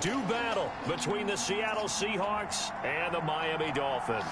do battle between the Seattle Seahawks and the Miami Dolphins.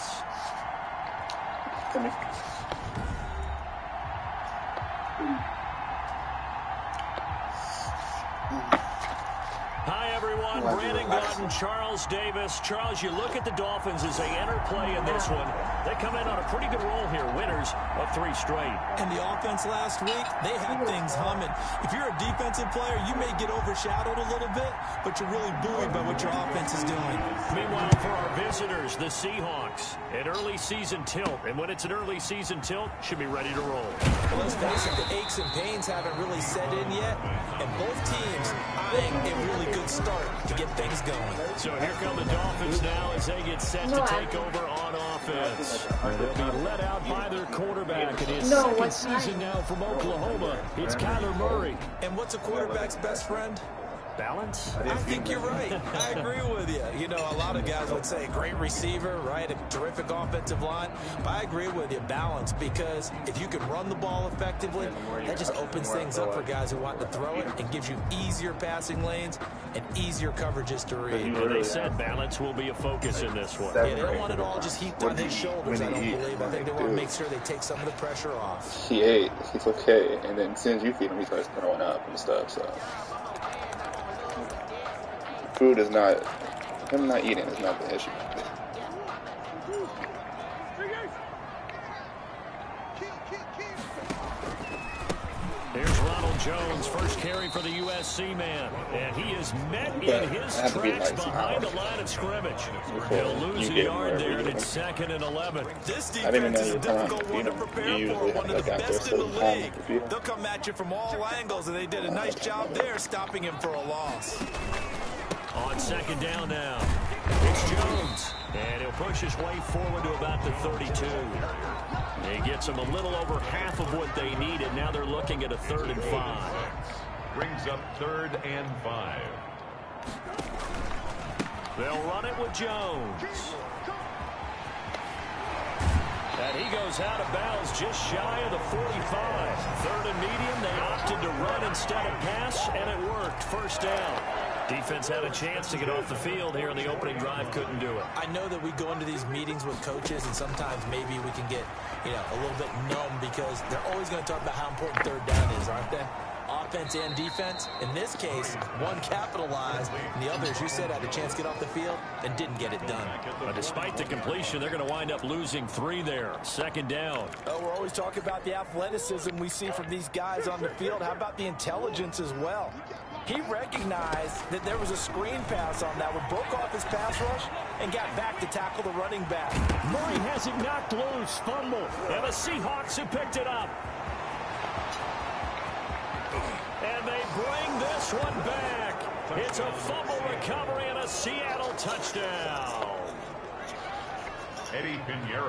Hi, everyone. Brandon Gordon, Charles Davis. Charles, you look at the Dolphins as they enter play in this one. They come in on a pretty good roll here, winners of 3 straight. And the offense last week, they had things humming. If you're a defensive player, you may get overshadowed a little bit, but you're really buoyed by what your offense is doing. Meanwhile, for our visitors, the Seahawks, an early season tilt. And when it's an early season tilt, should be ready to roll. Well, let's face it, the aches and pains haven't really set in yet. And both teams eyeing a really good start to get things going. So here come the Dolphins now as they get set to take over on offense. They'll be led out by their quarterback in his second season now from Oklahoma. It's Kyler Murray. And what's a quarterback's best friend? Balance? I think you're right. I agree with you. You know, a lot of guys would say great receiver, right? A terrific offensive line. But I agree with you, balance, because if you can run the ball effectively, that just opens things up for guys who want to throw it and gives you easier passing lanes and easier coverages to read. Well, they said balance will be a focus in this one. Yeah, they don't want it all just heaped on his shoulders, I don't believe. I think they want to make sure they take some of the pressure off. He ate. He's okay. And then as soon as you feed him, he starts throwing up and stuff, so... Food is not, him not eating is not the issue. Here's Ronald Jones, first carry for the USC man. And he is met in his tracks behind the line of scrimmage. He'll lose a yard there, and it's 2nd and 11. This defense is a difficult one to prepare for, one of the best in the league. They'll come at you from all angles, and they did a nice job there stopping him for a loss. On 2nd down now, it's Jones, and he'll push his way forward to about the 32. He gets them a little over half of what they needed. Now they're looking at a 3rd and 5. Brings up 3rd and 5. They'll run it with Jones. And he goes out of bounds just shy of the 45. 3rd and medium, they opted to run instead of pass, and it worked. 1st down. Defense had a chance to get off the field here in the opening drive, couldn't do it. I know that we go into these meetings with coaches, and sometimes maybe we can get, a little bit numb because they're always going to talk about how important 3rd down is, aren't they? Offense and defense. In this case, one capitalized, and the other, as you said, had a chance to get off the field and didn't get it done. But despite the completion, they're going to wind up losing 3 there. 2nd down. Oh, we're always talking about the athleticism we see from these guys on the field. How about the intelligence as well? He recognized that there was a screen pass on that one, broke off his pass rush, and got back to tackle the running back. Murray has it knocked loose, fumble, and the Seahawks who picked it up. And they bring this one back. It's a fumble recovery and a Seattle touchdown.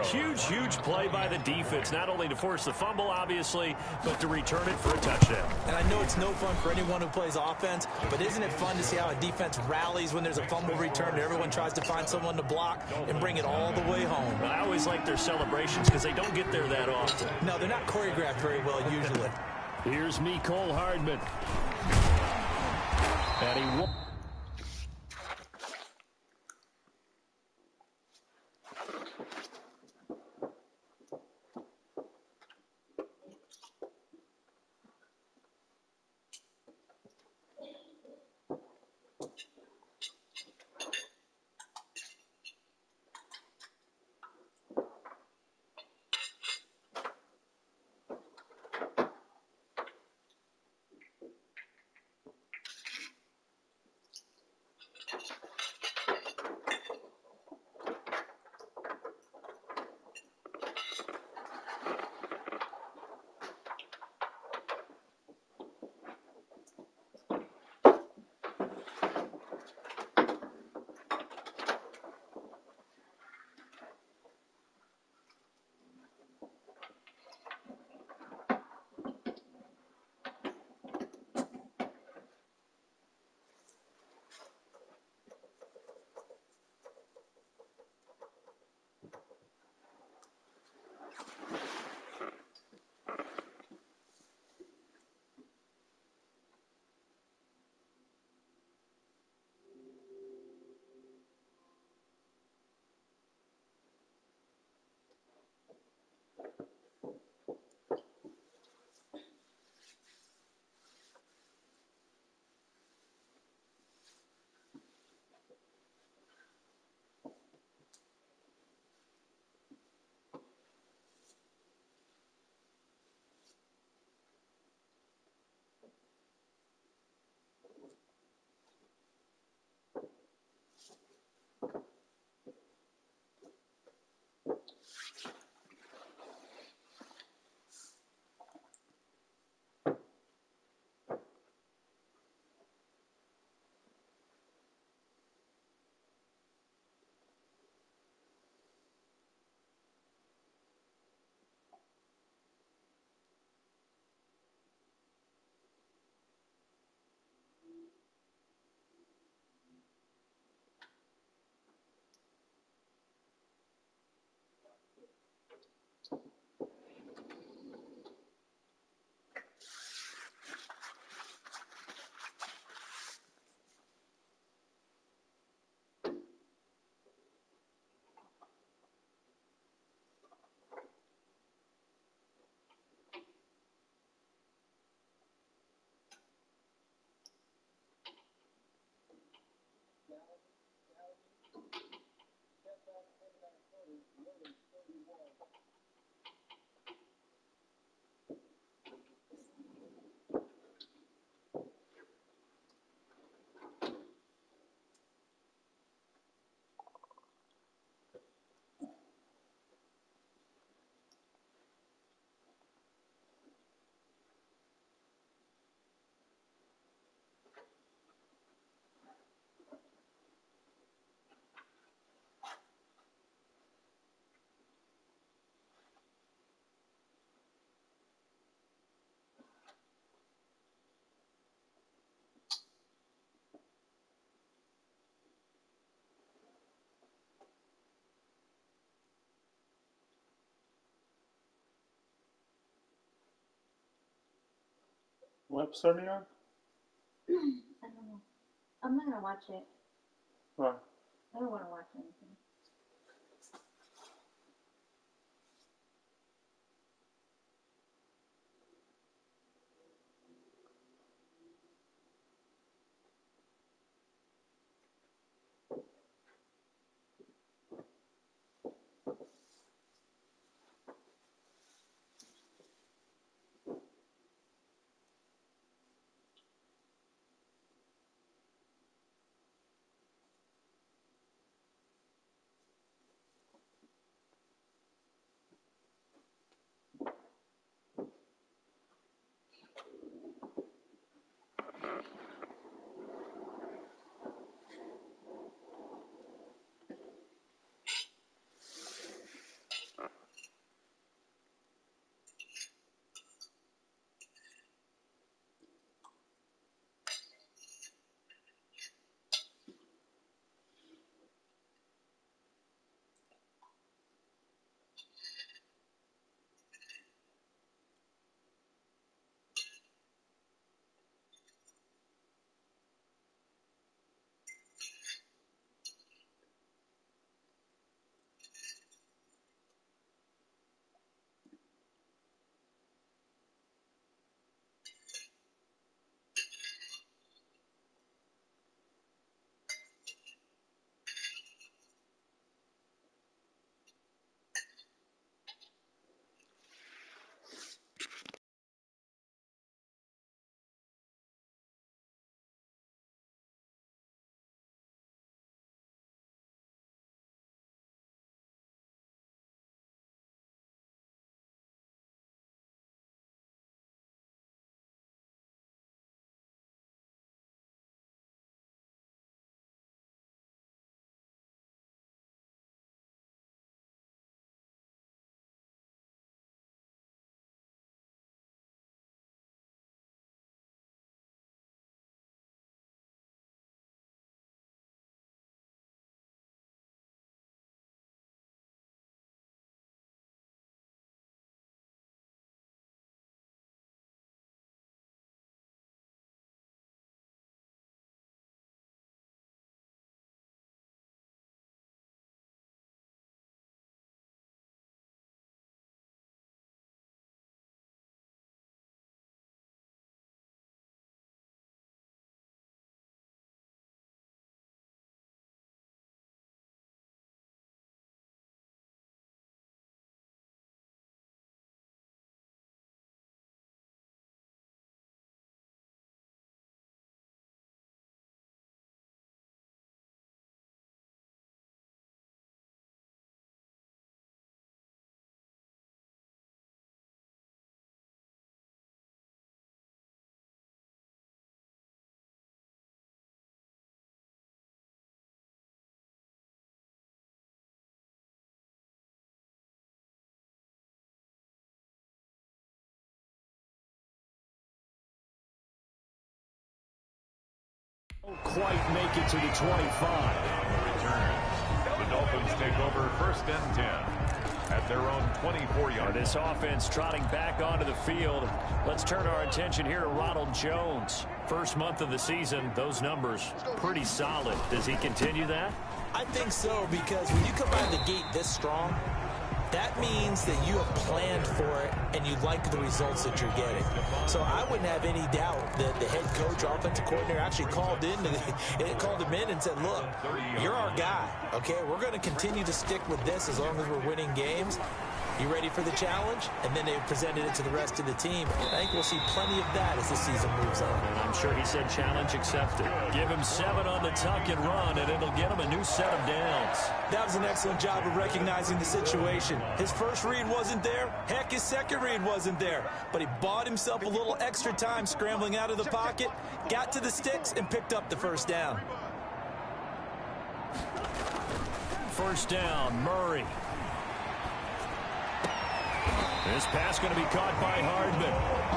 Huge play by the defense, not only to force the fumble, obviously, but to return it for a touchdown. And I know it's no fun for anyone who plays offense, but isn't it fun to see how a defense rallies when there's a fumble return and everyone tries to find someone to block and bring it all the way home? I always like their celebrations because they don't get there that often. No, they're not choreographed very well usually. Here's Cole Hardman. And he won. What episode are you on? I don't know. I'm not gonna watch it. Why? I don't want to watch anything. Quite make it to the 25. Returns. The Dolphins take over 1st and 10 at their own 24-yard. This offense trotting back onto the field. Let's turn our attention here to Ronald Jones. First month of the season, those numbers pretty solid. Does he continue that? I think so, because when you come out of the gate this strong, that means that you have planned for it and you like the results that you're getting. So I wouldn't have any doubt that the head coach, offensive coordinator, actually called him in and said, look, you're our guy, okay? We're going to continue to stick with this as long as we're winning games. You ready for the challenge? And then they presented it to the rest of the team. I think we'll see plenty of that as the season moves on. And I'm sure he said challenge accepted. Give him 7 on the tuck and run, and it'll get him a new set of downs. That was an excellent job of recognizing the situation. His first read wasn't there. Heck, his second read wasn't there. But he bought himself a little extra time scrambling out of the pocket, got to the sticks, and picked up the first down. First down, Murray. This pass going to be caught by Hardman.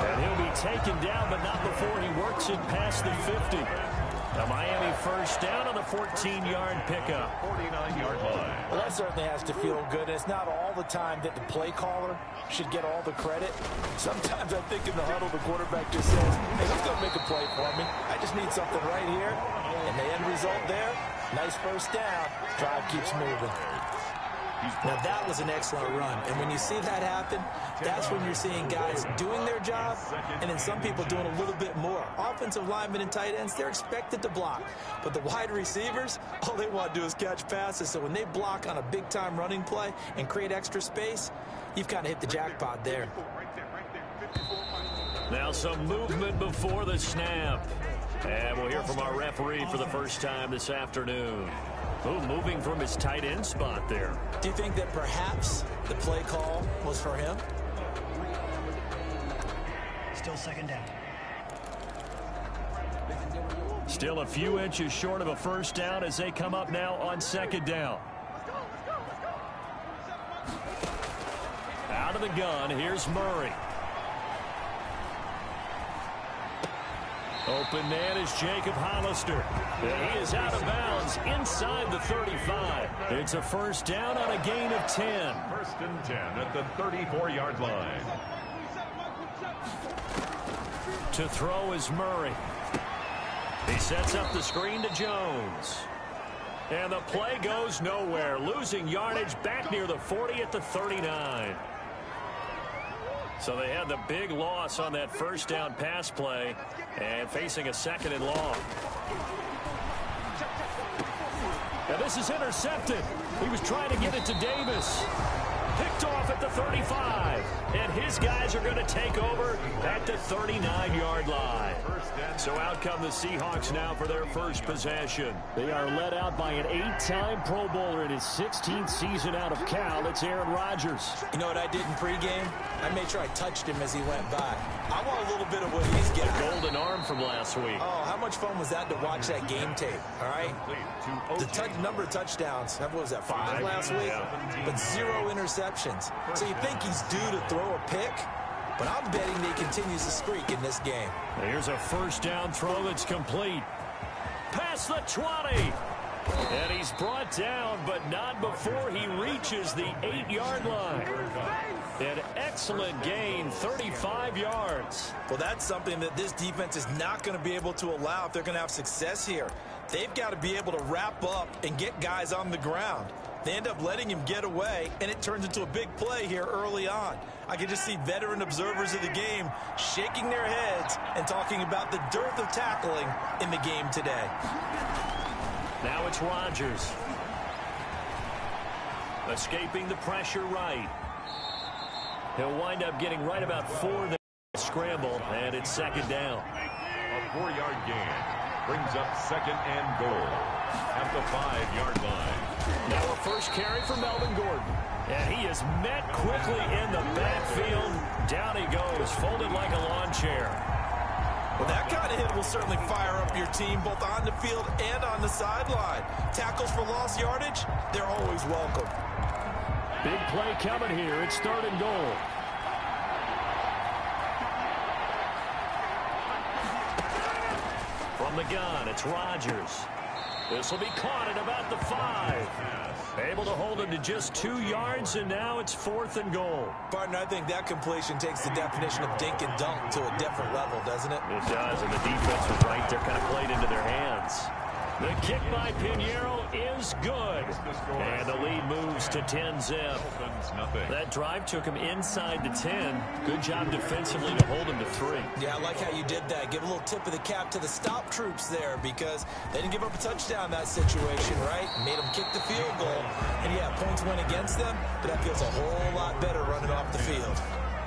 And he'll be taken down, but not before he works it past the 50. A Miami first down on the 14-yard pickup. 49-yard line. Well, that certainly has to feel good. And it's not all the time that the play caller should get all the credit. Sometimes I think in the huddle, the quarterback just says, hey, who's going to make a play for me? I just need something right here. And the end result there, nice first down. Drive keeps moving. Now, that was an excellent run. And when you see that happen, that's when you're seeing guys doing their job and then some people doing a little bit more. Offensive linemen and tight ends, they're expected to block. But the wide receivers, all they want to do is catch passes. So when they block on a big-time running play and create extra space, you've kind of hit the jackpot there. Now some movement before the snap. And we'll hear from our referee for the first time this afternoon. Oh, moving from his tight end spot there. Do you think that perhaps the play call was for him? Still second down. Still a few inches short of a first down as they come up now on second down. Out of the gun, here's Murray. Open man is Jacob Hollister. And he is out of bounds inside the 35. It's a first down on a gain of 10. First and 10 at the 34-yard line. To throw is Murray. He sets up the screen to Jones. And the play goes nowhere. Losing yardage back near the 40 at the 39. So they had the big loss on that first down pass play and facing a second and long. Now this is intercepted. He was trying to get it to Davis. Picked off at the 35. And his guys are going to take over at the 39-yard line. So out come the Seahawks now for their first possession. They are led out by an 8-time Pro Bowler in his 16th season out of Cal. It's Aaron Rodgers. You know what I did in pregame? I made sure I touched him as he went by. I want a little bit of what he's got. The golden arm from last week. Oh, how much fun was that to watch that game tape, all right? The number of touchdowns, what was that, 5 last week? But 0 interceptions. So you think he's due to throw a pick? But I'm betting that he continues to streak in this game. Here's a first down throw that's complete. Past the 20. And he's brought down, but not before he reaches the 8-yard line. An excellent gain, 35 yards. Well, that's something that this defense is not going to be able to allow if they're going to have success here. They've got to be able to wrap up and get guys on the ground. They end up letting him get away, and it turns into a big play here early on. I can just see veteran observers of the game shaking their heads and talking about the dearth of tackling in the game today. Now it's Rodgers. Escaping the pressure right. He'll wind up getting right about 4 there. Scramble, and it's second down. A 4-yard gain brings up second and goal at the 5-yard line. Now a first carry for Melvin Gordon. And he is met quickly in the backfield. Down he goes, folded like a lawn chair. Well, that kind of hit will certainly fire up your team both on the field and on the sideline. Tackles for lost yardage, they're always welcome. Big play coming here. It's third and goal. From the gun, it's Rodgers. This will be caught at about the 5. Able to hold him to just 2 yards, and now it's 4th and goal. Partner, I think that completion takes the definition of dink and dunk to a different level, doesn't it? It does, and the defense was right there, kind of played into their hands. The kick by Pinheiro is good. And the lead moves to 10-zip. That drive took him inside the 10. Good job defensively to hold him to 3. Yeah, I like how you did that. Give a little tip of the cap to the stop troops there because they didn't give up a touchdown in that situation, right? Made them kick the field goal. And yeah, points went against them, but that feels a whole lot better running off the field.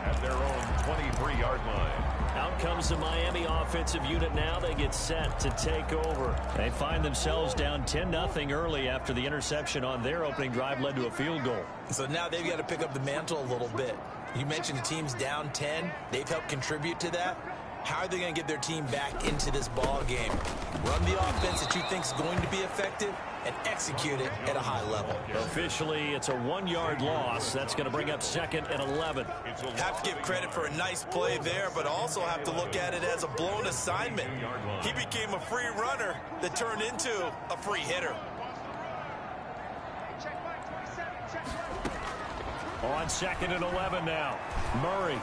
At their own 23-yard line. Out comes the Miami offensive unit now. They get set to take over. They find themselves down 10-0 early after the interception on their opening drive led to a field goal. So now they've got to pick up the mantle a little bit. You mentioned the team's down 10. They've helped contribute to that. How are they going to get their team back into this ball game? Run the offense that you think is going to be effective, and execute it at a high level. Officially, it's a 1-yard loss. That's going to bring up 2nd and 11. Have to give credit for a nice play there, but also have to look at it as a blown assignment. He became a free runner that turned into a free hitter. On 2nd and 11 now. Murray.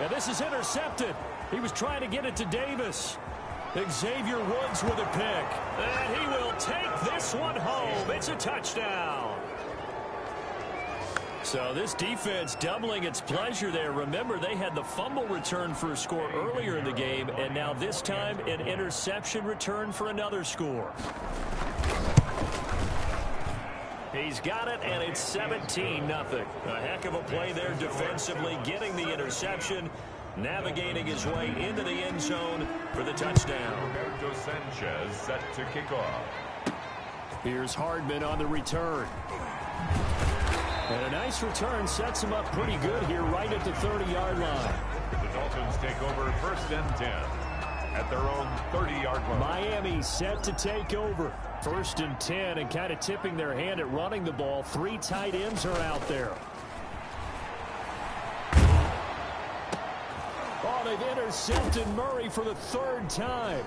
And this is intercepted. He was trying to get it to Davis. Xavier Woods with a pick. And he will take this one home. It's a touchdown. So this defense doubling its pleasure there. Remember, they had the fumble return for a score earlier in the game, and now this time an interception return for another score. He's got it, and it's 17-0. A heck of a play there defensively, getting the interception, navigating his way into the end zone for the touchdown. Roberto Sanchez set to kick off. Here's Hardman on the return. And a nice return sets him up pretty good here right at the 30-yard line. The Dolphins take over 1st and 10 at their own 30-yard line. Miami set to take over 1st and 10 and kind of tipping their hand at running the ball. 3 tight ends are out there. Oh, they've intercepted Murray for the 3rd time.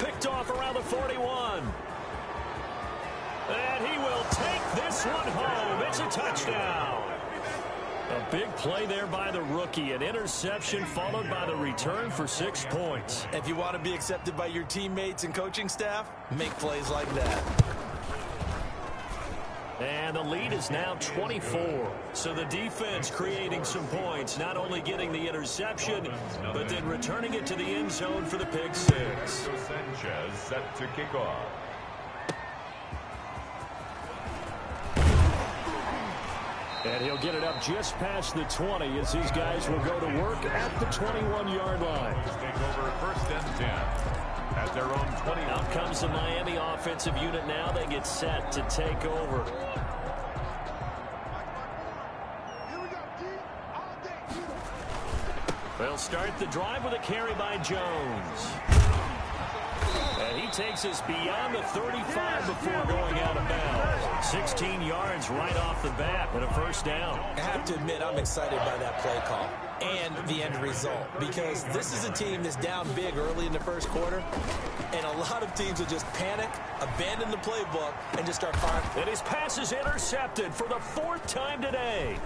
Picked off around the 41. And he will take this one home. It's a touchdown. A big play there by the rookie. An interception followed by the return for 6 points. If you want to be accepted by your teammates and coaching staff, make plays like that. And the lead is now 24. So the defense creating some points, not only getting the interception, but then returning it to the end zone for the pick 6. Roberto Sanchez set to kick off. And he'll get it up just past the 20 as these guys will go to work at the 21-yard line. Take over 1st and 10 at their own 20. Out comes the Miami offensive unit now. They get set to take over. They'll start the drive with a carry by Jones. And he takes us beyond the 35 before going out of bounds. 16 yards right off the bat and a 1st down. I have to admit, I'm excited by that play call and the end result, because this is a team that's down big early in the 1st quarter, and a lot of teams will just panic, abandon the playbook, and just start firing. And his pass is intercepted for the 4th time today.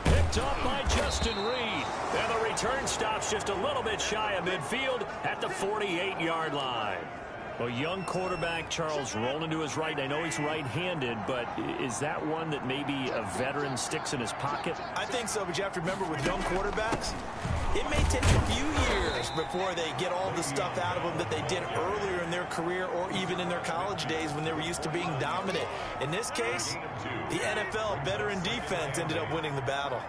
Picked up by Justin Reed. And the return stops just a little bit shy of midfield at the 48-yard line. A young quarterback, Charles, rolling to his right. I know he's right-handed, but is that one that maybe a veteran sticks in his pocket? I think so, but you have to remember with young quarterbacks, it may take a few years before they get all the stuff out of them that they did earlier in their career or even in their college days when they were used to being dominant. In this case, the NFL veteran defense ended up winning the battle.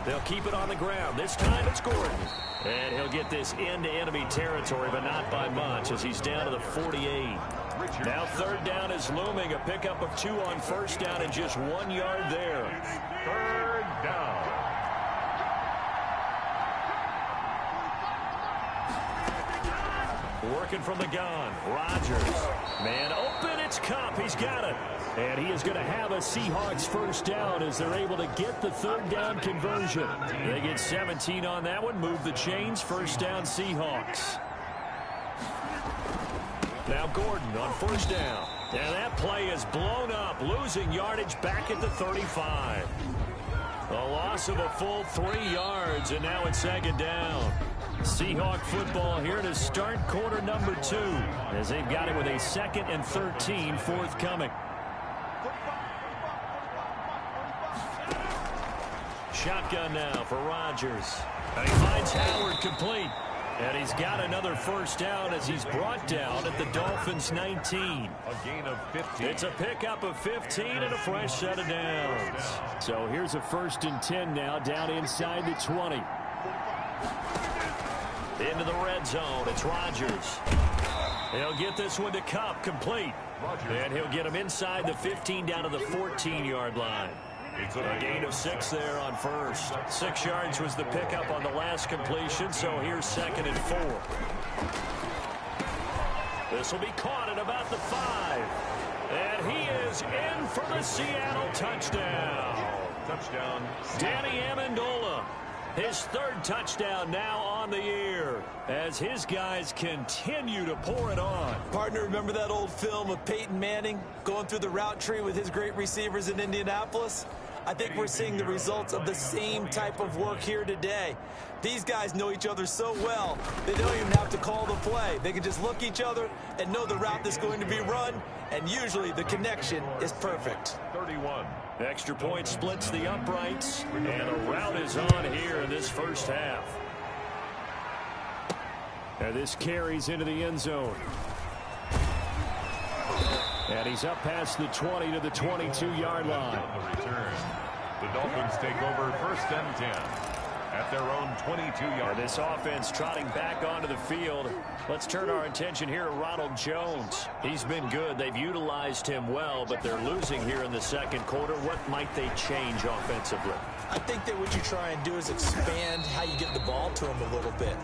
They'll keep it on the ground. This time it's Gordon. And he'll get this into enemy territory, but not by much as he's down to the 48. Now 3rd down is looming. A pickup of 2 on 1st down and just 1 yard there. 3rd down. Working from the gun. Rodgers. Man open. It's Cup. He's got it. And he is going to have a Seahawks 1st down as they're able to get the 3rd down conversion. They get 17 on that one. Move the chains. 1st down Seahawks. Now Gordon on 1st down. And that play is blown up. Losing yardage back at the 35. A loss of a full 3 yards. And now it's 2nd down. Seahawk football here to start quarter number 2 as they've got it with a 2nd and 13 forthcoming. Shotgun now for Rodgers. And he finds Howard complete. And he's got another 1st down as he's brought down at the Dolphins 19. A gain of 15. It's a pickup of 15 and a fresh set of downs. So here's a 1st and 10 now down inside the 20. Into the red zone. It's Rodgers. He'll get this one to Cup complete. And he'll get him inside the 15 down to the 14-yard line. A gain of 6 there on 1st. 6 yards was the pickup on the last completion, so here's 2nd and 4. This will be caught at about the 5. And he is in for the Seattle touchdown. Touchdown. Danny Amendola. His third touchdown now on the year as his guys continue to pour it on. Partner, remember that old film of Peyton Manning going through the route tree with his great receivers in Indianapolis? I think we're seeing the results of the same type of work here today. These guys know each other so well, they don't even have to call the play. They can just look each other and know the route that's going to be run, and usually the connection is perfect. 31. Extra point splits the uprights, and a route is on here in this first half. And this carries into the end zone. And he's up past the 20 to the 22-yard line. On the return, the Dolphins take over 1st and 10 at their own 22-yard. This offense trotting back onto the field. Let's turn our attention here to Ronald Jones. He's been good. They've utilized him well, but they're losing here in the second quarter. What might they change offensively? I think that what you try and do is expand how you get the ball to him a little bit.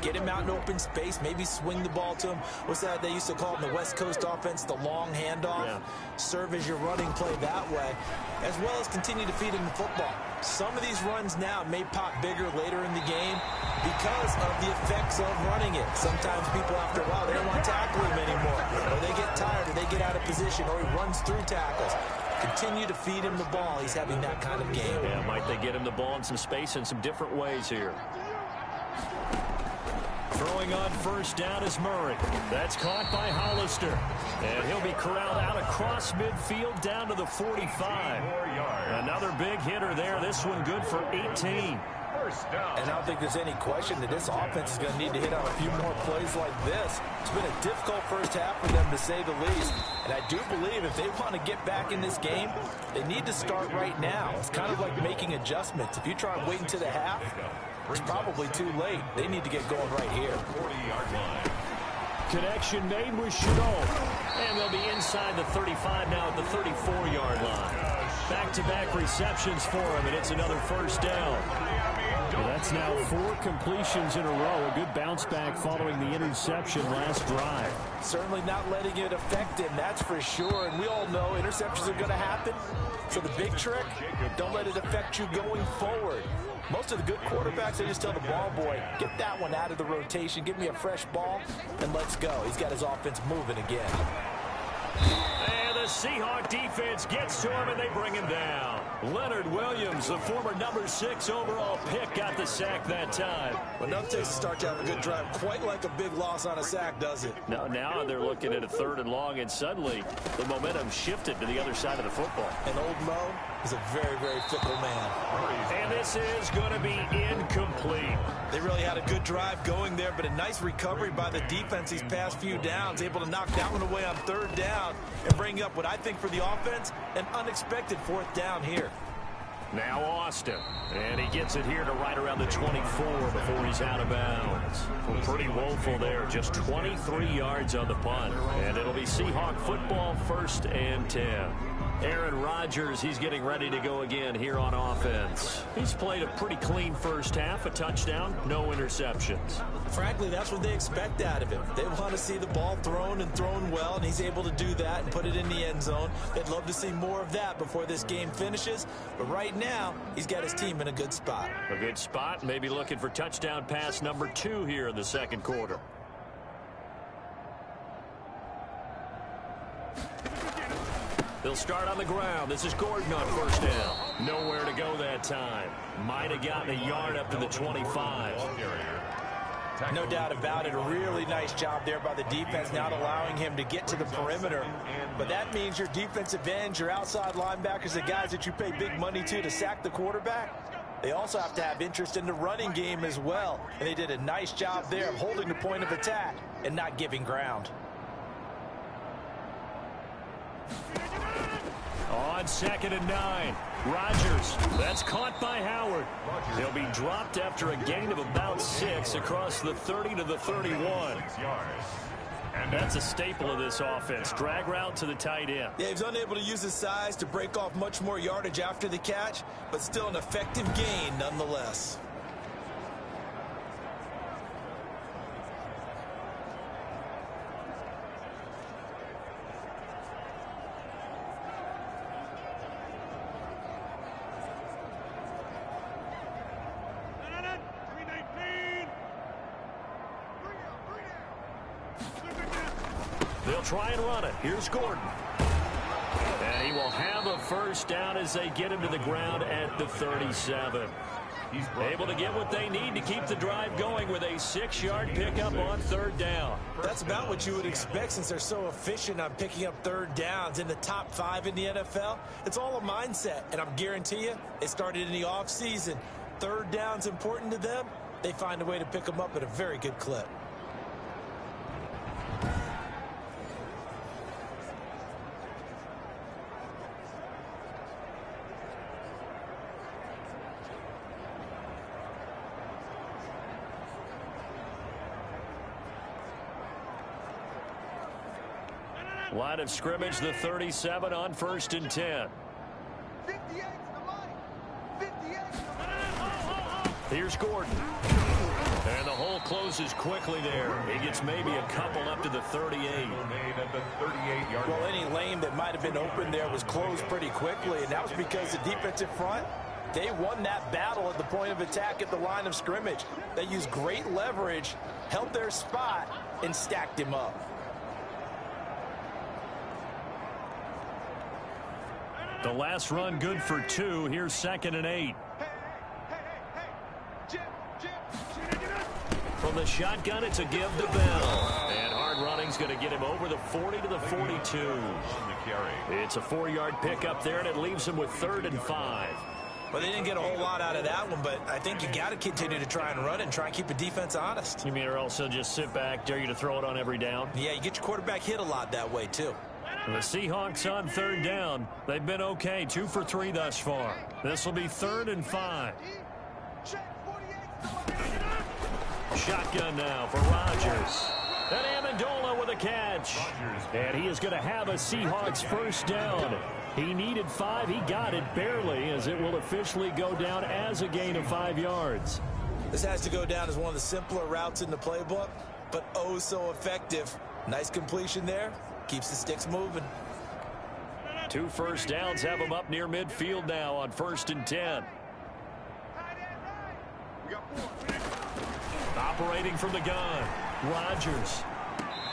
Get him out in open space, maybe swing the ball to him. What's that they used to call in the West Coast offense, the long handoff? Yeah. Serve as your running play that way, as well as continue to feed him the football. Some of these runs now may pop bigger later in the game because of the effects of running it. Sometimes people, after a while, they don't want to tackle him anymore, or they get tired, or they get out of position, or he runs through tackles. Continue to feed him the ball. He's having that kind of game. Yeah, might they get him the ball in some space in some different ways here. Throwing on first down is Murray. That's caught by Hollister. And he'll be corralled out across midfield down to the 45. Another big hitter there. This one good for 18. And I don't think there's any question that this offense is going to need to hit on a few more plays like this. It's been a difficult first half for them, to say the least. And I do believe if they want to get back in this game, they need to start right now. It's kind of like making adjustments. If you try and wait until the half, it's probably too late. They need to get going right here. 40-yard line. Connection made with Chenault. And they'll be inside the 35 now at the 34-yard line. Back-to-back receptions for him, and it's another first down. Well, that's now 4 completions in a row. A good bounce back following the interception last drive. Certainly not letting it affect him, that's for sure. And we all know interceptions are going to happen. So the big trick, don't let it affect you going forward. Most of the good quarterbacks, they just tell the ball boy, get that one out of the rotation, give me a fresh ball, and let's go. He's got his offense moving again. And the Seahawks defense gets to him, and they bring him down. Leonard Williams, the former number 6 overall pick, got the sack that time. Well, nothing takes to start to have a good drive quite like a big loss on a sack, does it? Now they're looking at a 3rd and long, and suddenly the momentum shifted to the other side of the football. And old Mo is a very, very fickle man. And this is going to be incomplete. They really had a good drive going there, but a nice recovery by the defense these past few downs, able to knock that one away on 3rd down and bring up what I think for the offense, an unexpected 4th down here. Now Austin, and he gets it here to right around the 24 before he's out of bounds. Pretty woeful there, just 23 yards on the punt, and it'll be Seahawk football 1st and 10. Aaron Rodgers, he's getting ready to go again here on offense. He's played a pretty clean first half, a touchdown, no interceptions. Frankly, that's what they expect out of him. They want to see the ball thrown and thrown well, and he's able to do that and put it in the end zone. They'd love to see more of that before this game finishes, but right now, he's got his team in a good spot. A good spot, maybe looking for touchdown pass number 2 here in the second quarter. They'll start on the ground. This is Gordon on first down. Nowhere to go that time. Might have gotten a yard up to the 25. No doubt about it. A really nice job there by the defense, not allowing him to get to the perimeter. But that means your defensive ends, your outside linebackers, the guys that you pay big money to sack the quarterback, they also have to have interest in the running game as well. And they did a nice job there of holding the point of attack and not giving ground. On 2nd and 9, Rodgers, that's caught by Howard. He'll be dropped after a gain of about 6 across the 30 to the 31. And that's a staple of this offense, drag route to the tight end. Yeah, he's unable to use his size to break off much more yardage after the catch, but still an effective gain nonetheless. They'll try and run it. Here's Gordon. And he will have a first down as they get him to the ground at the 37. He's able to get what they need to keep the drive going with a 6-yard pickup on third down. That's about what you would expect since they're so efficient on picking up third downs in the top 5 in the NFL. It's all a mindset, and I'm guarantee you it started in the offseason. Third down's important to them. They find a way to pick them up at a very good clip. Line of scrimmage, the 37 on 1st and 10. Here's Gordon. And the hole closes quickly there. He gets maybe a couple up to the 38. Well, any lane that might have been open there was closed pretty quickly, and that was because the defensive front, they won that battle at the point of attack at the line of scrimmage. They used great leverage, held their spot, and stacked him up. The last run good for 2. Here's 2nd and 8. From the shotgun, it's a give to Bell. And hard running's going to get him over the 40 to the 42. It's a 4-yard pickup there, and it leaves him with 3rd and 5. Well, they didn't get a whole lot out of that one, but I think you got to continue to try and run and try and keep the defense honest. You mean or else he'll just sit back, dare you to throw it on every down? Yeah, you get your quarterback hit a lot that way, too. The Seahawks on 3rd down. They've been okay, 2 for 3 thus far. This will be 3rd and 5. Shotgun now for Rodgers. And Amendola with a catch. And he is going to have a Seahawks first down. He needed 5. He got it barely, as it will officially go down as a gain of 5 yards. This has to go down as one of the simpler routes in the playbook, but oh so effective. Nice completion there. Keeps the sticks moving. 2 first downs have him up near midfield now on 1st and 10. Operating from the gun, Rodgers.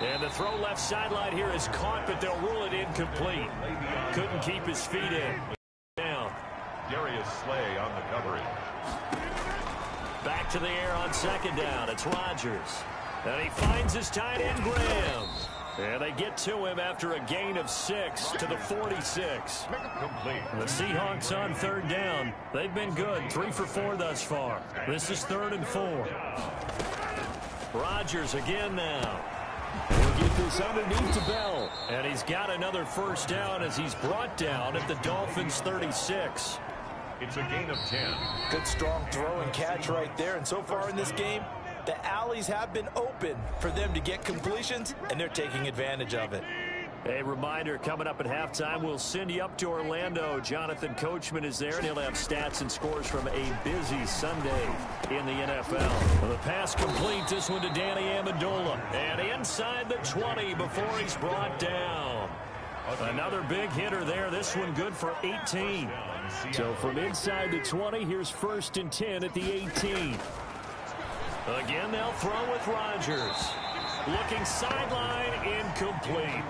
And the throw left sideline here is caught, but they'll rule it incomplete. Couldn't keep his feet in. Down. Darius Slay on the coverage. Back to the air on 2nd down. It's Rodgers. And he finds his tight end, Graham. And they get to him after a gain of 6 to the 46. The Seahawks on 3rd down. They've been good. 3 for 4 thus far. This is 3rd and 4. Rodgers again now. We'll get this underneath to Bell. And he's got another first down as he's brought down at the Dolphins 36. It's a gain of 10. Good strong throw and catch right there. And so far in this game, the alleys have been open for them to get completions, and they're taking advantage of it. A reminder, coming up at halftime, we'll send you up to Orlando. Jonathan Coachman is there, and he'll have stats and scores from a busy Sunday in the NFL. Well, the pass complete, this one to Danny Amendola. And inside the 20 before he's brought down. Another big hitter there, this one good for 18. So from inside the 20, here's 1st and 10 at the 18. Again, they'll throw with Rodgers. Looking sideline, incomplete.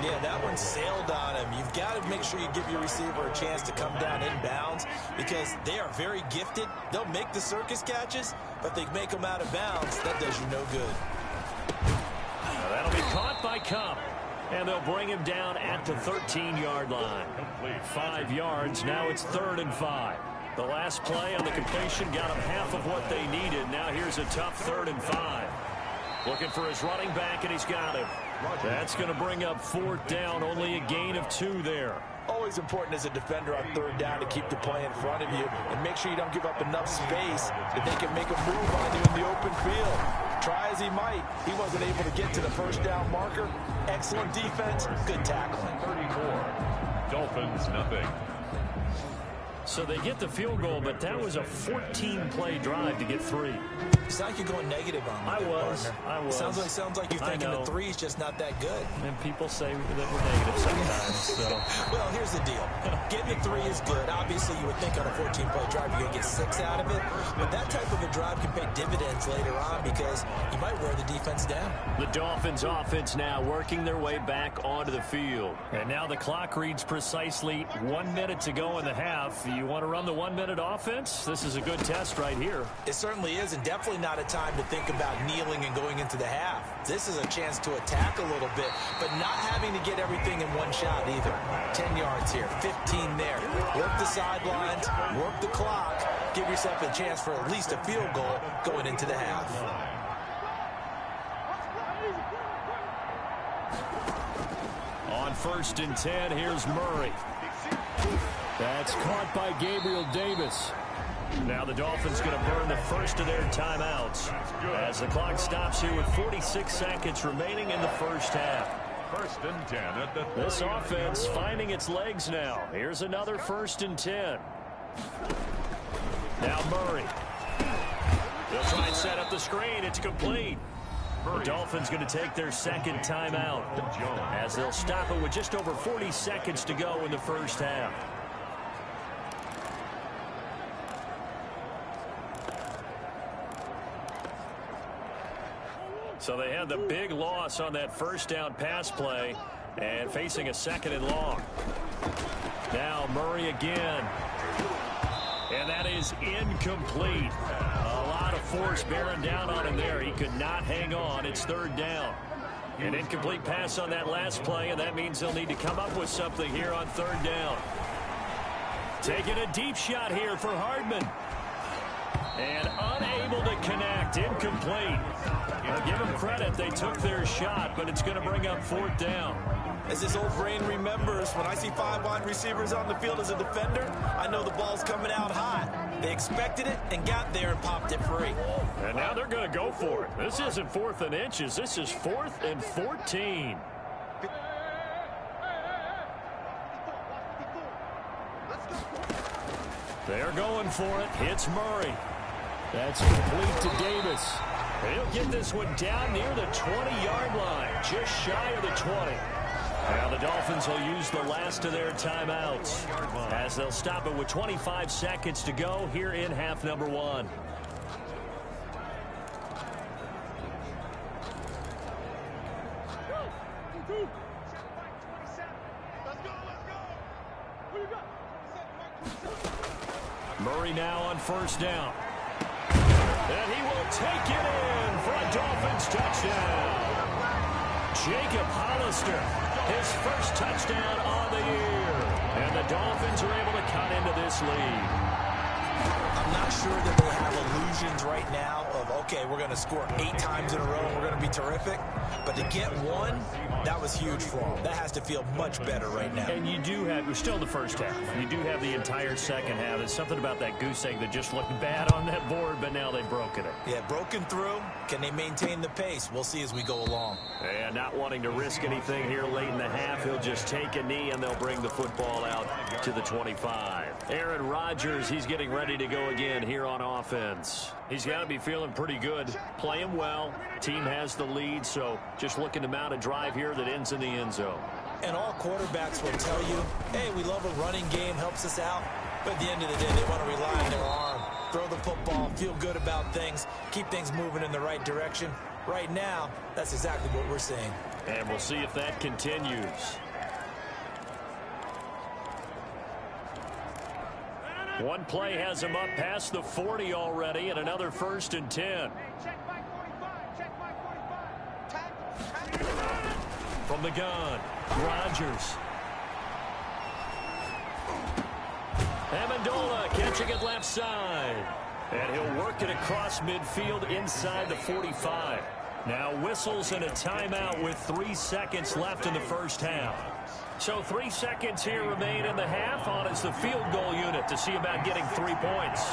Yeah, that one sailed on him. You've got to make sure you give your receiver a chance to come down inbounds because they are very gifted. They'll make the circus catches, but they make them out of bounds. That does you no good. That'll be caught by Cup. And they'll bring him down at the 13-yard line. 5 yards, now it's 3rd and 5. The last play on the completion got them half of what they needed. Now here's a tough 3rd and 5. Looking for his running back, and he's got him. That's going to bring up 4th down, only a gain of 2 there. Always important as a defender on 3rd down to keep the play in front of you and make sure you don't give up enough space that they can make a move on you in the open field. Try as he might, he wasn't able to get to the first down marker. Excellent defense, good tackling. 34, Dolphins nothing. So they get the field goal, but that was a 14-play drive to get 3. It's like you're going negative on me. I was. Sounds like you're thinking the 3 is just not that good. And people say that we're negative sometimes. So. Well, here's the deal. Getting the 3 is good. Obviously, you would think on a 14-play drive you're going to get 6 out of it. But that type of a drive can pay dividends later on because you might wear the defense down. The Dolphins offense now working their way back onto the field. And now the clock reads precisely 1 minute to go in the half. You want to run the 1-minute offense? This is a good test right here. It certainly is, and definitely not a time to think about kneeling and going into the half. This is a chance to attack a little bit, but not having to get everything in one shot either. 10 yards here, 15 there. Work the sidelines, work the clock, give yourself a chance for at least a field goal going into the half. On 1st and 10, here's Murray. That's caught by Gabriel Davis. Now the Dolphins going to burn the first of their timeouts as the clock stops here with 46 seconds remaining in the first half. 1st and 10 at the 30. This offense finding its legs now. Here's another 1st and 10. Now Murray. They'll try and set up the screen. It's complete. The Dolphins going to take their second timeout as they'll stop it with just over 40 seconds to go in the first half. So they had the big loss on that first down pass play and facing a 2nd and long. Now Murray again. And that is incomplete. A lot of force bearing down on him there. He could not hang on. It's 3rd down. An incomplete pass on that last play, and that means they'll need to come up with something here on 3rd down. Taking a deep shot here for Hardman. And unable to connect. Incomplete. I'll give them credit. They took their shot, but it's going to bring up 4th down. As this old brain remembers, when I see 5 wide receivers on the field as a defender, I know the ball's coming out hot. They expected it and got there and popped it free. And now they're going to go for it. This isn't 4th and inches. This is 4th and 14. They're going for it. It's Murray. That's complete to Davis. He'll get this one down near the 20-yard line, just shy of the 20. Now the Dolphins will use the last of their timeouts as they'll stop it with 25 seconds to go here in half number 1. Murray now on 1st down. And he will take it in for a Dolphins touchdown. Jacob Hollister, his first touchdown on the year. And the Dolphins are able to cut into this lead. I'm not sure that they have illusions right now of, okay, we're going to score 8 times in a row and we're going to be terrific. But to get 1, that was huge for them. That has to feel much better right now. And you do have, we're still in the first half. You do have the entire second half. There's something about that goose egg that just looked bad on that board, but now they've broken it. Yeah, broken through. Can they maintain the pace? We'll see as we go along. And not wanting to risk anything here late in the half, he'll just take a knee and they'll bring the football out to the 25. Aaron Rodgers, he's getting ready to go again here on offense. He's got to be feeling pretty good, playing well. Team has the lead, so just looking to mount a drive here that ends in the end zone. And all quarterbacks will tell you, hey, we love a running game, helps us out. But at the end of the day, they want to rely on their arm, throw the football, feel good about things, keep things moving in the right direction. Right now, that's exactly what we're seeing. And we'll see if that continues. One play has him up past the 40 already, and another 1st and 10. From the gun, Rodgers. Amendola catching it left side. And he'll work it across midfield inside the 45. Now whistles and a timeout with 3 seconds left in the first half. So 3 seconds here remain in the half. On is the field goal unit to see about getting 3 points.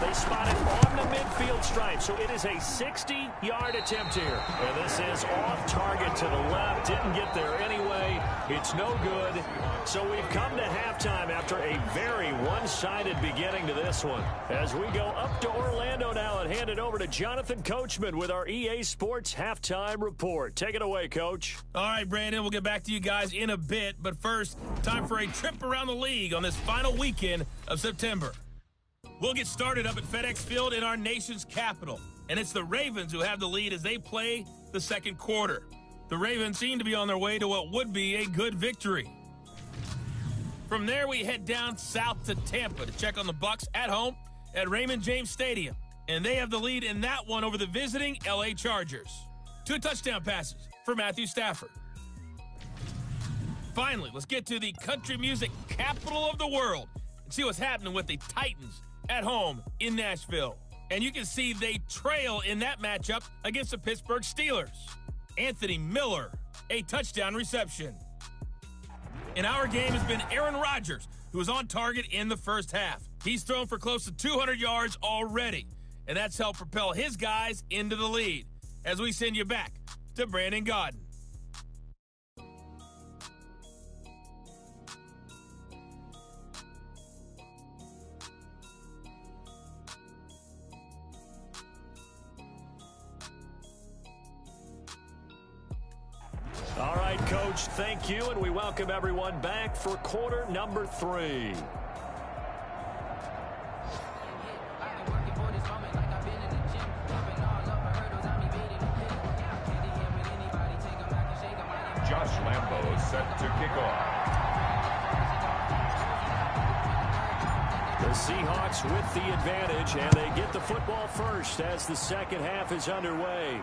They spot it on the midfield stripe, so it is a 60-yard attempt here. And this is off target to the left. Didn't get there anyway. It's no good. So we've come to halftime after a very one-sided beginning to this one. As we go up to Orlando now and hand it over to Jonathan Coachman with our EA Sports Halftime Report. Take it away, Coach. All right, Brandon, we'll get back to you guys in a bit. But first, time for a trip around the league on this final weekend of September. We'll get started up at FedEx Field in our nation's capital. And it's the Ravens who have the lead as they play the second quarter. The Ravens seem to be on their way to what would be a good victory. From there, we head down south to Tampa to check on the Bucs at home at Raymond James Stadium. And they have the lead in that one over the visiting L.A. Chargers. 2 touchdown passes for Matthew Stafford. Finally, let's get to the country music capital of the world and see what's happening with the Titans at home in Nashville. And you can see they trail in that matchup against the Pittsburgh Steelers. Anthony Miller, a touchdown reception. In our game has been Aaron Rodgers, who was on target in the first half. He's thrown for close to 200 yards already, and that's helped propel his guys into the lead. As we send you back to Brandon Gaudin. All right, Coach, thank you, and we welcome everyone back for quarter number 3. Josh Lambo set to kick off. The Seahawks with the advantage, and they get the football first as the second half is underway.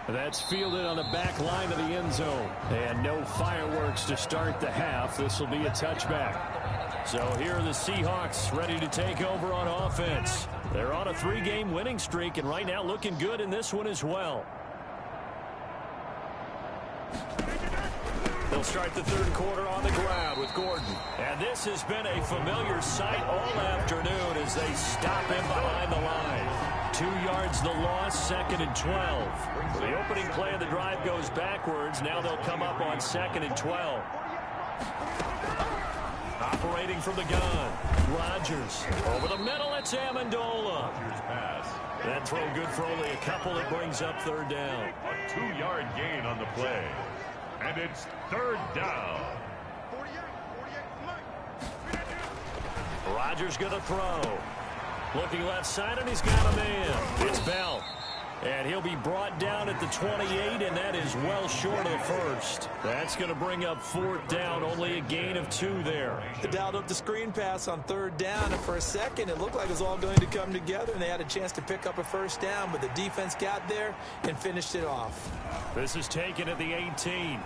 That's fielded on the back line of the end zone. And no fireworks to start the half. This will be a touchback. So here are the Seahawks ready to take over on offense. They're on a 3-game winning streak, and right now looking good in this one as well. They'll start the third quarter on the ground with Gordon. And this has been a familiar sight all afternoon as they stop him behind the line. 2 yards the loss, 2nd and 12. The opening play of the drive goes backwards. Now they'll come up on 2nd and 12. Operating from the gun. Rodgers. Over the middle, it's Amendola. That throw good for only a couple. It brings up 3rd down. A 2-yard gain on the play. And it's 3rd down. Rodgers going to throw. Looking left side, and he's got a man. It's Bell. And he'll be brought down at the 28, and that is well short of the first. That's going to bring up 4th down, only a gain of 2 there. They dialed up the screen pass on 3rd down, and for a second it looked like it was all going to come together, and they had a chance to pick up a 1st down, but the defense got there and finished it off. This is taken at the 18.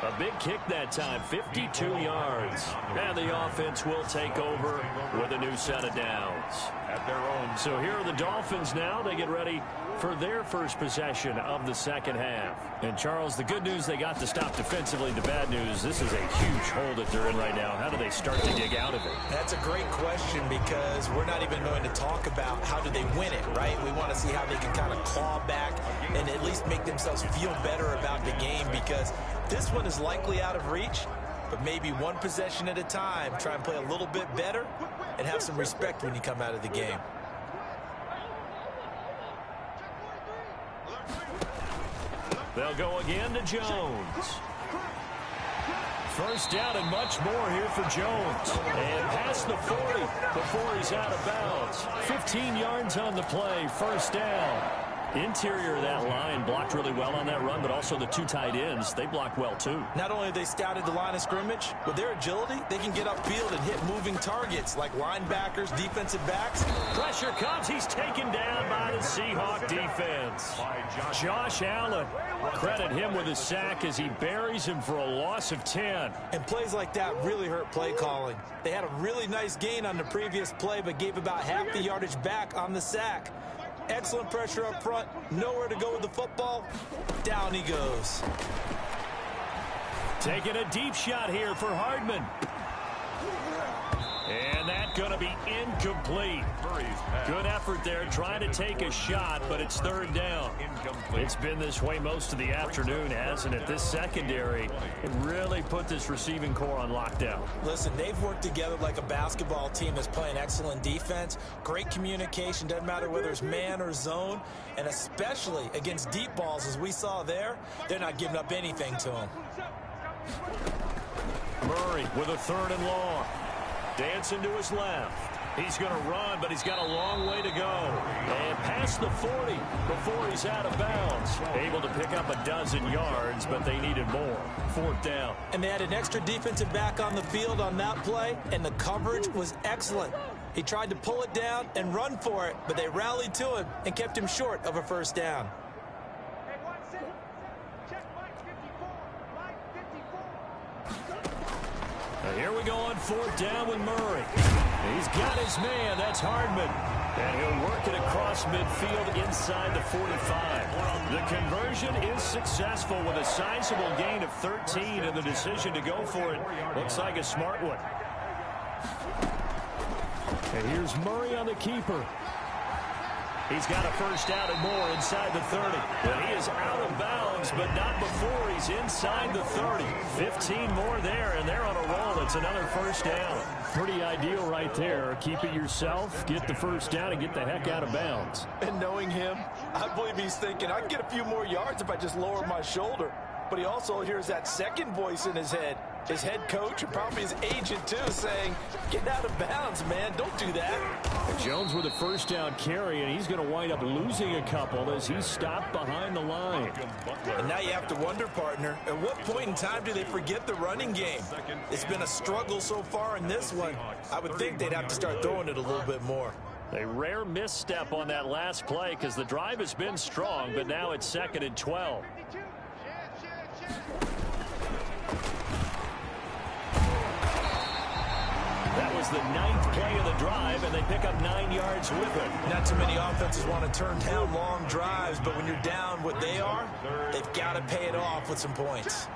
A big kick that time, 52 yards. And the offense will take over with a new set of downs. At their own. So here are the Dolphins now. They get ready for their first possession of the second half. And, Charles, the good news, they got to stop defensively. The bad news, this is a huge hole that they're in right now. How do they start to dig out of it? That's a great question because we're not even going to talk about how do they win it, right? We want to see how they can kind of claw back and at least make themselves feel better about the game because this one is likely out of reach, but maybe one possession at a time. Try and play a little bit better and have some respect when you come out of the game. They'll go again to Jones. First down and much more here for Jones. And past the 40 before he's out of bounds. 15 yards on the play, first down. Interior of that line blocked really well on that run, but also the 2 tight ends, they blocked well too. Not only have they scouted the line of scrimmage, with their agility, they can get upfield and hit moving targets like linebackers, defensive backs. Pressure comes. He's taken down by the Seahawk defense. Josh Allen, credit him with a sack as he buries him for a loss of 10. And plays like that really hurt play calling. They had a really nice gain on the previous play, but gave about half the yardage back on the sack. Excellent pressure up front. Nowhere to go with the football. Down he goes. Taking a deep shot here for Hardman. And that's going to be incomplete. Good effort there trying to take a shot, but it's third down. It's been this way most of the afternoon, hasn't it? This secondary really put this receiving core on lockdown. Listen, they've worked together like a basketball team that's playing excellent defense. Great communication, doesn't matter whether it's man or zone. And especially against deep balls, as we saw there, they're not giving up anything to them. Murray with a third and long. Dancing to his left. He's going to run, but he's got a long way to go. And past the 40 before he's out of bounds. Able to pick up a dozen yards, but they needed more. Fourth down. And they had an extra defensive back on the field on that play, and the coverage was excellent. He tried to pull it down and run for it, but they rallied to him and kept him short of a first down. Here we go on fourth down with Murray. He's got his man. That's Hardman. And he'll work it across midfield inside the 45. The conversion is successful with a sizable gain of 13, and the decision to go for it looks like a smart one. And here's Murray on the keeper. He's got a first down and more inside the 30. But he is out of bounds, but not before he's inside the 30. 15 more there, and they're on a roll. It's another first down. Pretty ideal right there. Keep it yourself, get the first down, and get the heck out of bounds. And knowing him, I believe he's thinking, I can get a few more yards if I just lower my shoulder. But he also hears that second voice in his head. His head coach and probably his agent, too, saying, get out of bounds, man. Don't do that. And Jones with a first down carry, and he's going to wind up losing a couple as he's stopped behind the line. And now you have to wonder, partner, at what point in time do they forget the running game? It's been a struggle so far in this one. I would think they'd have to start throwing it a little bit more. A rare misstep on that last play because the drive has been strong, but now it's 2nd and 12. That was the 9th play of the drive, and they pick up 9 yards with it. Not too many offenses want to turn down long drives, but when you're down what they are, they've got to pay it off with some points.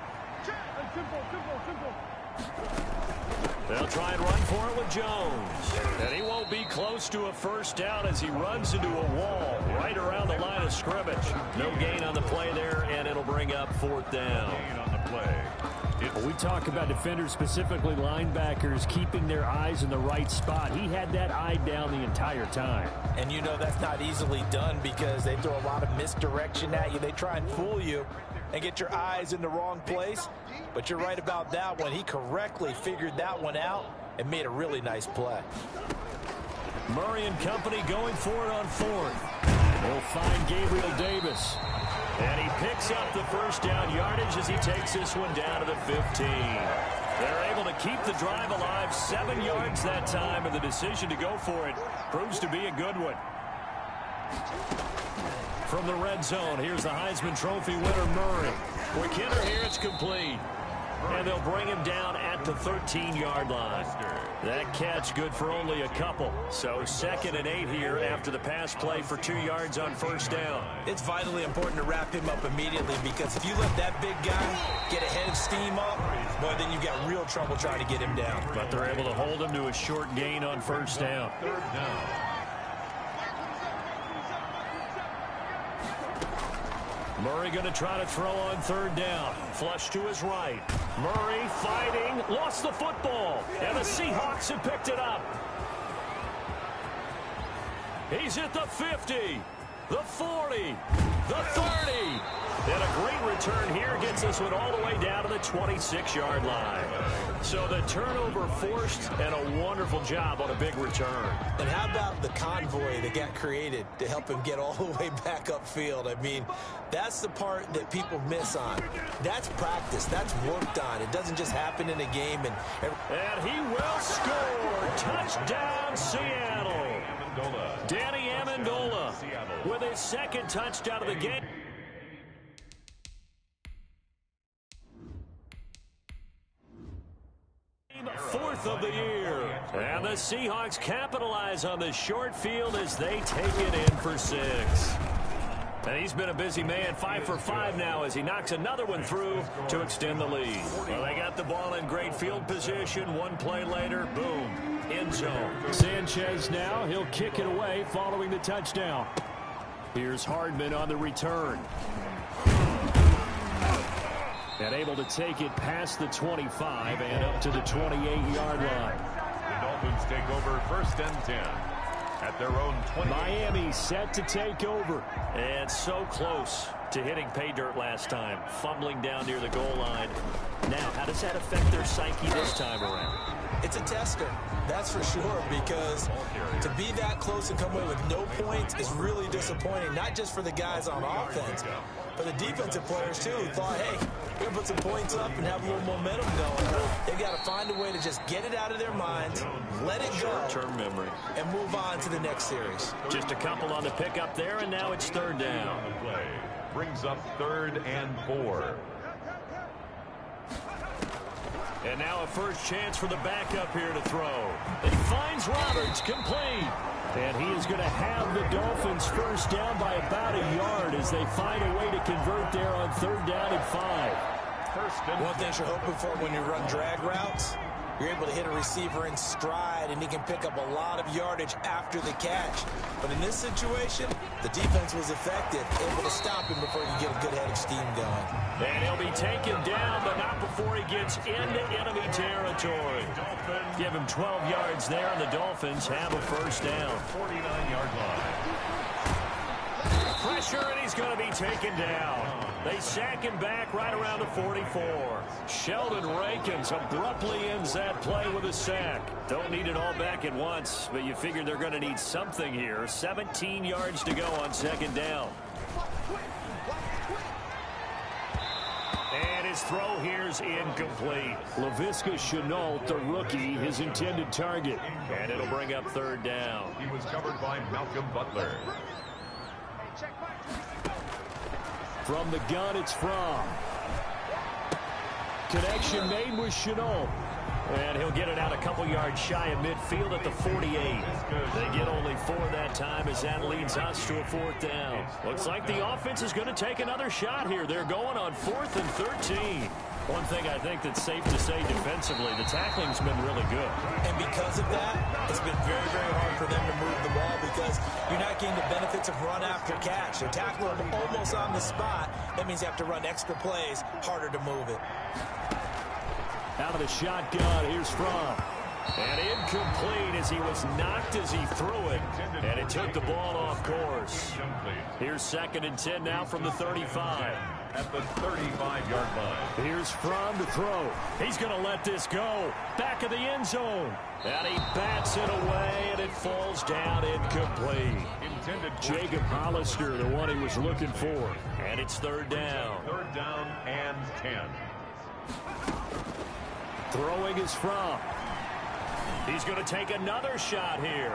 They'll try and run for it with Jones. And he won't be close to a first down as he runs into a wall right around the line of scrimmage. No gain on the play there, and it'll bring up fourth down. On the play. We talk about defenders, specifically linebackers, keeping their eyes in the right spot. He had that eye down the entire time. And you know that's not easily done because they throw a lot of misdirection at you. They try and fool you and get your eyes in the wrong place. But you're right about that one. He correctly figured that one out and made a really nice play. Murray and company going for it on fourth. They'll find Gabriel Davis. And he picks up the first down yardage as he takes this one down to the 15. They're able to keep the drive alive, 7 yards that time, and the decision to go for it proves to be a good one. From the red zone, here's the Heisman Trophy winner, Murray. Quick hitter here, it's complete. And they'll bring him down at the 13-yard line. That catch good for only a couple. So 2nd and 8 here after the pass play for 2 yards on first down. It's vitally important to wrap him up immediately because if you let that big guy get ahead of steam up, boy, then you've got real trouble trying to get him down. But they're able to hold him to a short gain on first down. Third down. Murray going to try to throw on third down. Flush to his right. Murray fighting. Lost the football. And the Seahawks have picked it up. He's at the 50. The 40. The 30. And a great return here gets this one all the way down to the 26-yard line. So the turnover forced and a wonderful job on a big return. And how about the convoy that got created to help him get all the way back upfield? I mean, that's the part that people miss on. That's practice. That's worked on. It doesn't just happen in a game. And he will score. Touchdown, Seattle. Danny Amendola with his 2nd touchdown of the game. 4th of the year. And the Seahawks capitalize on the short field as they take it in for 6. And he's been a busy man, 5 for 5 now as he knocks another one through to extend the lead. Well, they got the ball in great field position. One play later, boom, end zone. Sanchez now, he'll kick it away following the touchdown. Here's Hardman on the return. And able to take it past the 25 and up to the 28-yard line. The Dolphins take over 1st and 10. At their own 20. Miami set to take over. And so close to hitting pay dirt last time. Fumbling down near the goal line. Now, how does that affect their psyche this time around? It's a tester, that's for sure, because to be that close and come away with no points is really disappointing, not just for the guys on offense, but the defensive players, too, who thought, hey, we're going to put some points up and have a little momentum going. They've got to find a way to just get it out of their minds, let it go, short-term memory, and move on to the next series. Just a couple on the pickup there, and now it's 3rd down. The play brings up 3rd and 4. And now a first chance for the backup here to throw. He finds Roberts, complete. And he is going to have the Dolphins first down by about a yard as they find a way to convert there on 3rd down and 5. One thing you're hoping for when you run drag routes, you're able to hit a receiver in stride, and he can pick up a lot of yardage after the catch. But in this situation, the defense was effective, able to stop him before you get a good head of steam going. And he'll be taken down, but not before he gets into enemy territory. Give him 12 yards there, and the Dolphins have a first down. 49-yard line. Pressure, and he's going to be taken down. They sack him back right around the 44. Sheldon Rankins abruptly ends that play with a sack. Don't need it all back at once, but you figure they're going to need something here. 17 yards to go on 2nd down. And his throw here's incomplete. Laviska Shenault, the rookie, his intended target. And it'll bring up 3rd down. He was covered by Malcolm Butler. From the gun, it's Fromm. Connection made with Shenault. And he'll get it out a couple yards shy of midfield at the 48. They get only 4 that time as that leads us to a 4th down. Looks like the offense is going to take another shot here. They're going on 4th and 13. One thing I think that's safe to say defensively, the tackling's been really good. And because of that, it's been very, very hard for them to move the ball because you're not getting the benefits of run after catch. They're tackling them almost on the spot. That means you have to run extra plays, harder to move it. Out of the shotgun, here's Fromm. And incomplete as he was knocked as he threw it. And it took the ball off course. Here's 2nd and 10 now from the 35. At the 35-yard line. Here's Fromm to throw. He's going to let this go. Back of the end zone. And he bats it away, and it falls down incomplete. Jacob Hollister, the one he was looking for. And it's 3rd down. 3rd down and 10. Throwing is Fromm. He's going to take another shot here.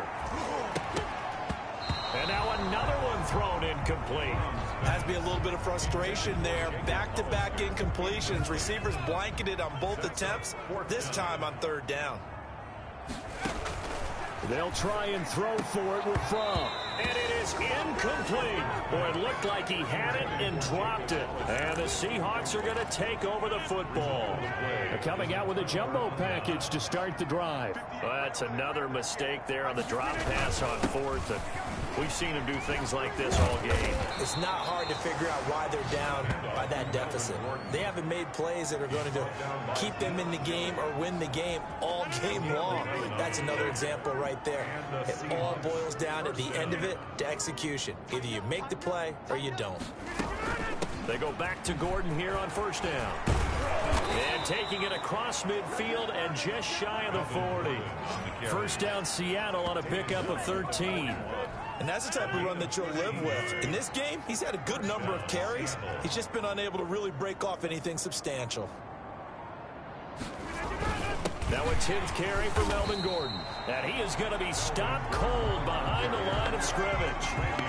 And now another one thrown incomplete. Has to be a little bit of frustration there. Back-to-back incompletions. Receivers blanketed on both attempts, this time on 3rd down. They'll try and throw for it with Fromm. And it is incomplete. Boy, it looked like he had it and dropped it. And the Seahawks are going to take over the football. They're coming out with a jumbo package to start the drive. That's another mistake there on the drop pass on 4th. And we've seen him do things like this all game. It's not hard to figure out why they're down by that deficit. They haven't made plays that are going to keep them in the game or win the game all game long. That's another example right there. It all boils down at the end of it to execution. Either you make the play or you don't. They go back to Gordon here on 1st down. And taking it across midfield and just shy of the 40. 1st down Seattle on a pickup of 13. And that's the type of run that you'll live with. In this game, he's had a good number of carries. He's just been unable to really break off anything substantial. Now a 10th carry for Melvin Gordon. And he is going to be stopped cold behind the line of scrimmage.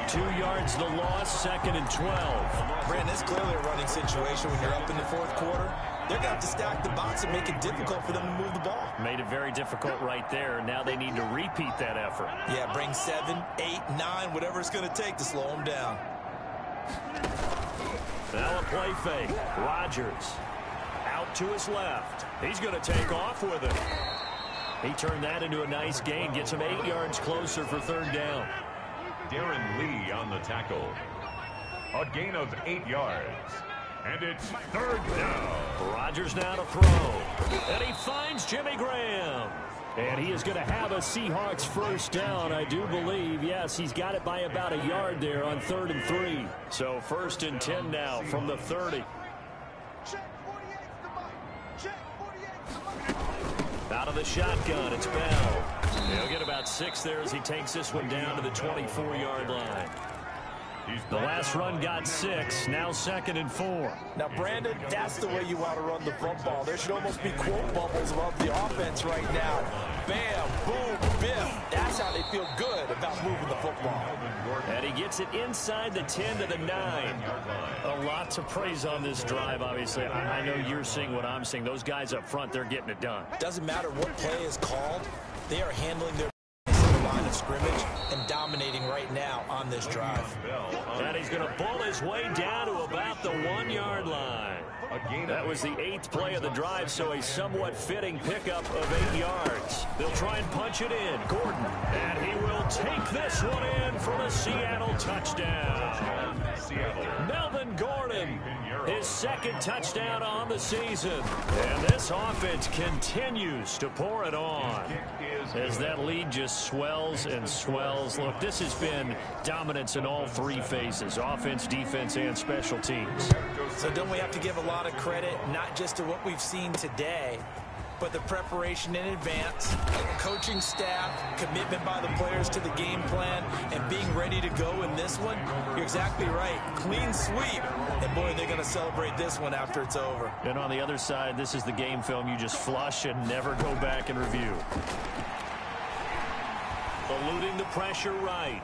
2 yards the loss, 2nd and 12. Brandon, it's clearly a running situation when you're up in the 4th quarter. They're going to have to stack the box and make it difficult for them to move the ball. Made it very difficult right there. Now they need to repeat that effort. Yeah, bring 7, 8, 9, whatever it's going to take to slow them down. Now a play fake. Rodgers out to his left. He's going to take off with it. He turned that into a nice gain. Gets him 8 yards closer for 3rd down. Darren Lee on the tackle. A gain of 8 yards. And it's 3rd down. Rodgers now to throw. And he finds Jimmy Graham. And he is going to have a Seahawks 1st down, I do believe. Yes, he's got it by about a yard there on 3rd and 3. So 1st and 10 now from the 30. Out of the shotgun, it's Bell. He'll get about 6 there as he takes this one down to the 24-yard line. The last run got 6, now 2nd and 4. Now, Brandon, that's the way you want to run the football. There should almost be quote bubbles above the offense right now. Bam, boom, biff. That's how they feel good about moving the football. And he gets it inside the 10 to the 9. A lot to praise on this drive, obviously. I know you're seeing what I'm seeing. Those guys up front, they're getting it done. Doesn't matter what play is called. They are handling their line of scrimmage and dominating right now on this drive. And he's going to pull his way down to about the 1-yard line. That was the 8th play of the drive, so a somewhat fitting pickup of 8 yards. They'll try and punch it in. Gordon, and he will take this one in for the Seattle touchdown. Melvin Gordon, his 2nd touchdown on the season. And this offense continues to pour it on as that lead just swells and swells. Look, this has been dominance in all 3 phases, offense, defense, and special teams. So don't we have to give a lot of credit, not just to what we've seen today, but the preparation in advance, coaching staff, commitment by the players to the game plan, and being ready to go in this one? You're exactly right. Clean sweep. And, boy, they're going to celebrate this one after it's over. And on the other side, this is the game film you just flush and never go back and review. Eluding the pressure right.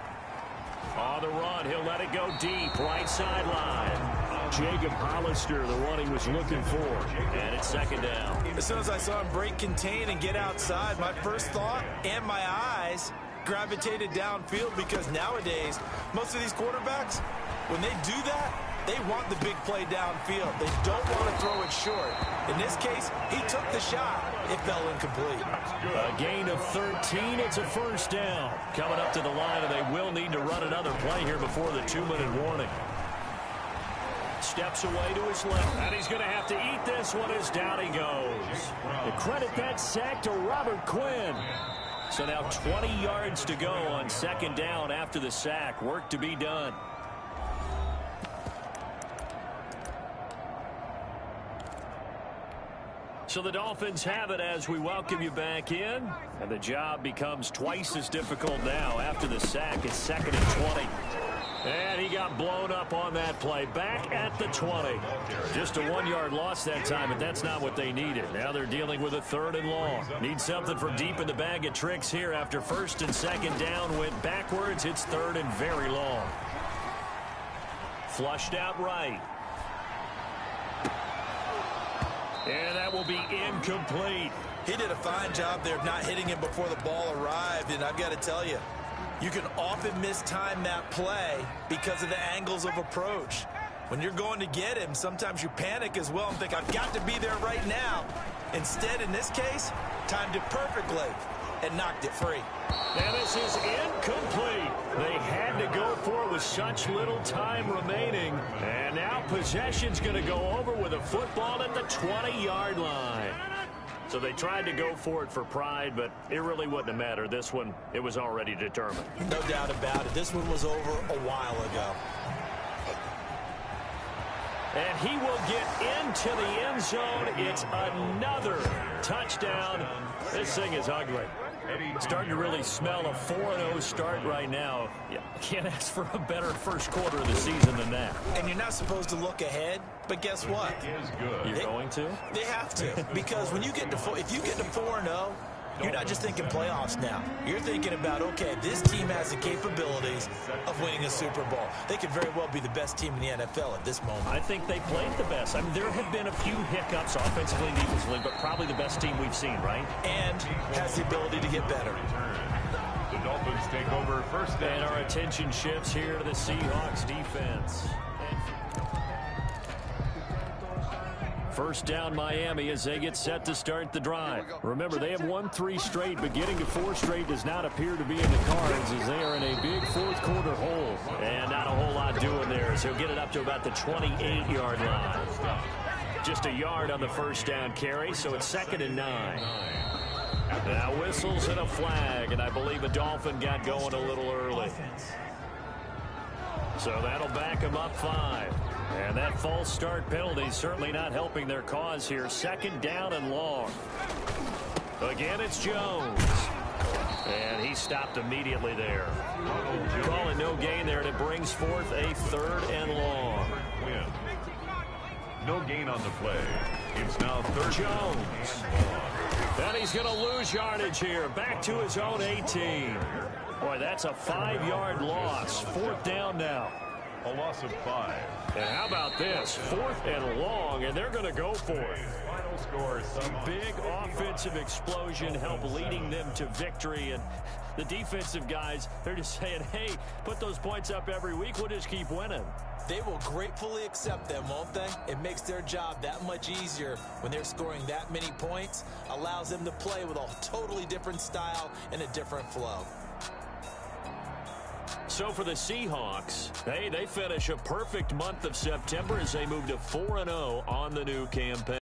On the run, he'll let it go deep, right sideline. Jacob Hollister, the one he was looking for. And it's 2nd down. As soon as I saw him break contain and get outside, my first thought and my eyes gravitated downfield, because nowadays, most of these quarterbacks, when they do that, they want the big play downfield. They don't want to throw it short. In this case, he took the shot. It fell incomplete. A gain of 13. It's a 1st down. Coming up to the line, and they will need to run another play here before the 2-minute warning. Steps away to his left, and he's going to have to eat this one as down he goes. To credit that sack to Robert Quinn. So now 20 yards to go on 2nd down after the sack. Work to be done. So the Dolphins have it as we welcome you back in. And the job becomes twice as difficult now after the sack. It's 2nd and 20. And he got blown up on that play. Back at the 20. Just a 1-yard loss that time, but that's not what they needed. Now they're dealing with a 3rd and long. Need something from deep in the bag of tricks here after 1st and 2nd down went backwards. It's 3rd and very long. Flushed out right. And that will be incomplete. He did a fine job there of not hitting him before the ball arrived, and I've got to tell you, you can often mistime that play because of the angles of approach. When you're going to get him, sometimes you panic as well and think, I've got to be there right now. Instead, in this case, timed it perfectly and knocked it free. And this is incomplete. They had to go for it with such little time remaining. And now possession's going to go over with a football at the 20-yard line. So they tried to go for it for pride, but it really wouldn't have mattered. This one, it was already determined. No doubt about it. This one was over a while ago. And he will get into the end zone. It's another touchdown. This thing is ugly. Starting to really smell a 4-0 start right now. Yeah, can't ask for a better first quarter of the season than that. And you're not supposed to look ahead, but guess what? You're going? too? They have to, because when you get to if you get to 4-0, you're not just thinking playoffs now. You're thinking about, okay, this team has the capabilities of winning a Super Bowl. They could very well be the best team in the NFL at this moment. I think they played the best. I mean, there have been a few hiccups offensively and defensively, but probably the best team we've seen, right? And has the ability to get better. The Dolphins take over first down. And our attention shifts here to the Seahawks defense. First down Miami as they get set to start the drive. Remember, they have won 3 straight, but getting to 4 straight does not appear to be in the cards as they are in a big fourth quarter hole. And not a whole lot doing there, so he'll get it up to about the 28-yard line. Just a yard on the first down carry, so it's 2nd and 9. Now whistles and a flag, and I believe a Dolphin got going a little early. So that'll back them up 5. And that false start penalty certainly not helping their cause here. 2nd down and long. Again, it's Jones. And he stopped immediately there. Call it no gain there, and it brings forth a 3rd and long. Win. No gain on the play. It's now 3rd. Jones. And he's going to lose yardage here. Back to his own 18. Boy, that's a 5-yard loss. 4th down now. A loss of 5. And how about this? 4th and long, and they're going to go for it. Final score, A big offensive explosion helped leading them to victory. And the defensive guys, they're just saying, hey, put those points up every week. We'll just keep winning. They will gratefully accept them, won't they? It makes their job that much easier when they're scoring that many points. Allows them to play with a totally different style and a different flow. So for the Seahawks, hey, they finish a perfect month of September as they move to 4-0 on the new campaign.